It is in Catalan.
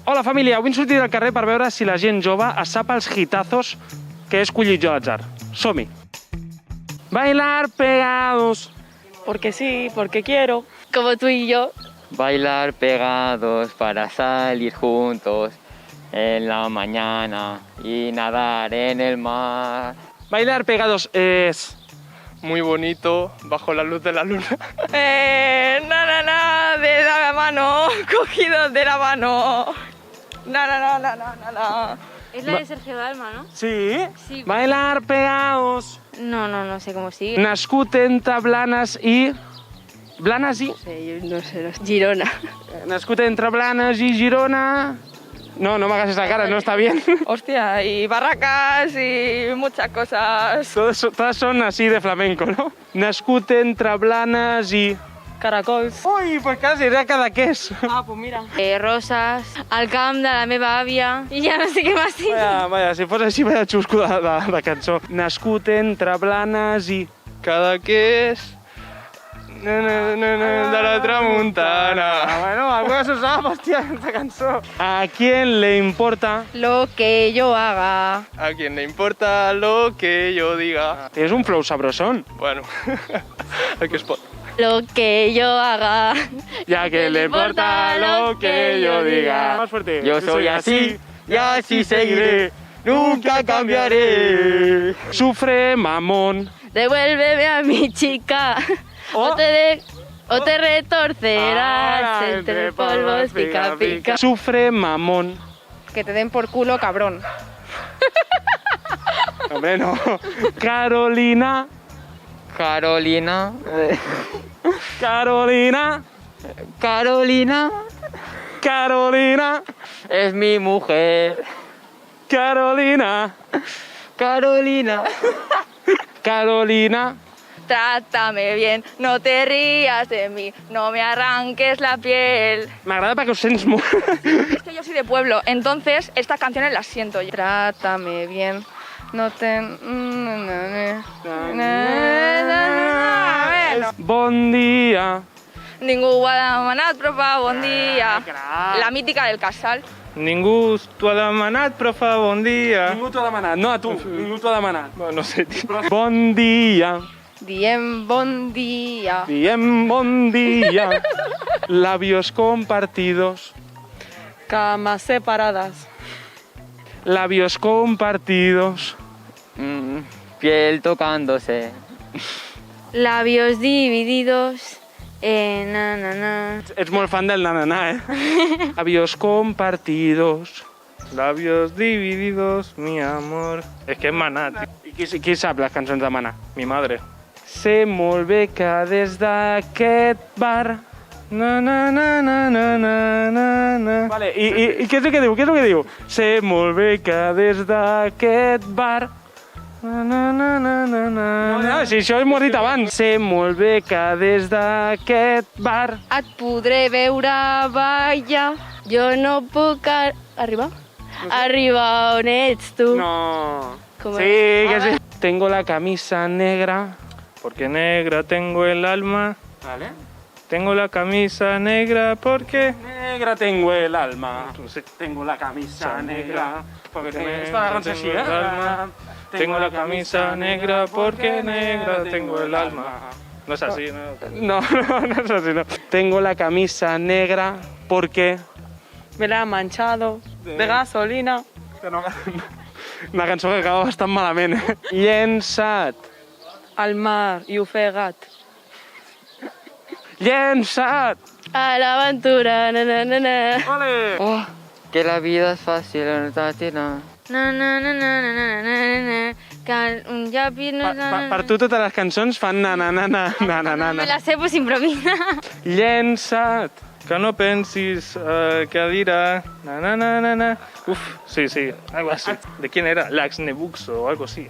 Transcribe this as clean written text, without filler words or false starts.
Hola família, avui hem sortit al carrer per veure si la gent jove es sap els hitazos que he escollit jo a l'atzar. Som-hi! Bailar pegados. Porque sí, porque quiero. Como tú y yo. Bailar pegados para salir juntos en la mañana y nadar en el mar. Bailar pegados es... Muy bonito, bajo la luz de la luna. De la mano, cogidos de la mano. Es la de Sergio Dalma, ¿no? Sí? Sí. Bailar pegados. No sé cómo sigue. Nascut entre Blanes i... Blanes i... No sé, Girona. Nascut entre Blanes i Girona... No, no me hagas esa cara, no está bien. Hostia, y barracas y muchas cosas. Todas son así de flamenco, ¿no? Nascut entre Blanes i... Caracols. Ui, pues casi, era Cadaqués. Ah, pues mira. Rosas, al camp de la meva àvia i ja no sé què més dir. Vaya, si fos així, vaya xusco de cançó. Nascut entre Blanes i... Cadaqués, de la tramuntana. Bueno, alguna se sap, hòstia, esta cançó. ¿A quién le importa? Lo que yo haga. A quien le importa lo que yo diga. És un flow sabrosón. Bueno, el que es pot. Lo que yo haga. Ya que le importa lo que yo diga. Más fuerte. Yo soy así y así seguiré. Nunca cambiaré. Sufre mamón. Devuélveme a mi chica. Oh. O te retorcerás entre polvos pica pica. Sufre mamón. Que te den por culo, cabrón. Hombre, no. Carolina. Carolina. Carolina. Carolina Carolina. es mi mujer. Carolina. Carolina. Carolina. Trátame bien, no te rías de mí, no me arranques la piel. M'agrada perquè ho sents molt. Es que yo soy de pueblo, entonces estas canciones las siento yo. Trátame bien, no te... Bon dia. Ningú ha demanat, però fa bon dia. crac. La mítica del casal. Ningú t'ho ha demanat, però fa bon dia. Ningú t'ho ha demanat, no a tu. Ningú t'ho ha demanat. No sé, tio. Bon dia. Diem bon dia. Diem bon dia. Labios compartidos. Camas separadas. Labios compartidos. Piel tocándose. Labios divididos. Na. Ets molt fan del nanana, eh? Labios compartidos. Labios divididos, mi amor. És que és Maná, tio. I qui sap les cançons de Maná? Mi madre. Sé molt bé que des d'aquest bar... Na. Vale, i què és el que diu? Què és el que diu? Sé molt bé que des d'aquest bar... No, si això m'ho has dit abans. Sé molt bé que des d'aquest bar... Et podré veure ballar. Jo no puc arribar. Arribar on ets tu. No. Com Sí, que sí. Tengo la camisa negra. Porque negra tengo el alma. Vale. Tengo la camisa negra porque... Negra tengo el alma. Tengo la camisa negra. Porque esta la cançó així, eh? Tengo la camisa negra porque negra tengo el alma. No es así, ¿no? No es así, no. Tengo la camisa negra porque... Me la han manchado de gasolina. Una cançó que acaba bastant malament, eh? Llença't. Al mar i ofegat. Llença't. A l'aventura. Ole. Oh, que la vida es fácil, no tatina. Que un llapis no... Per tu totes les cançons fan na. Me la sé, pues improvisa. Llença't. Que no pensis que dirá... Na. Uf, sí, algo así. ¿De quién era? Lax Nebuxo o algo así.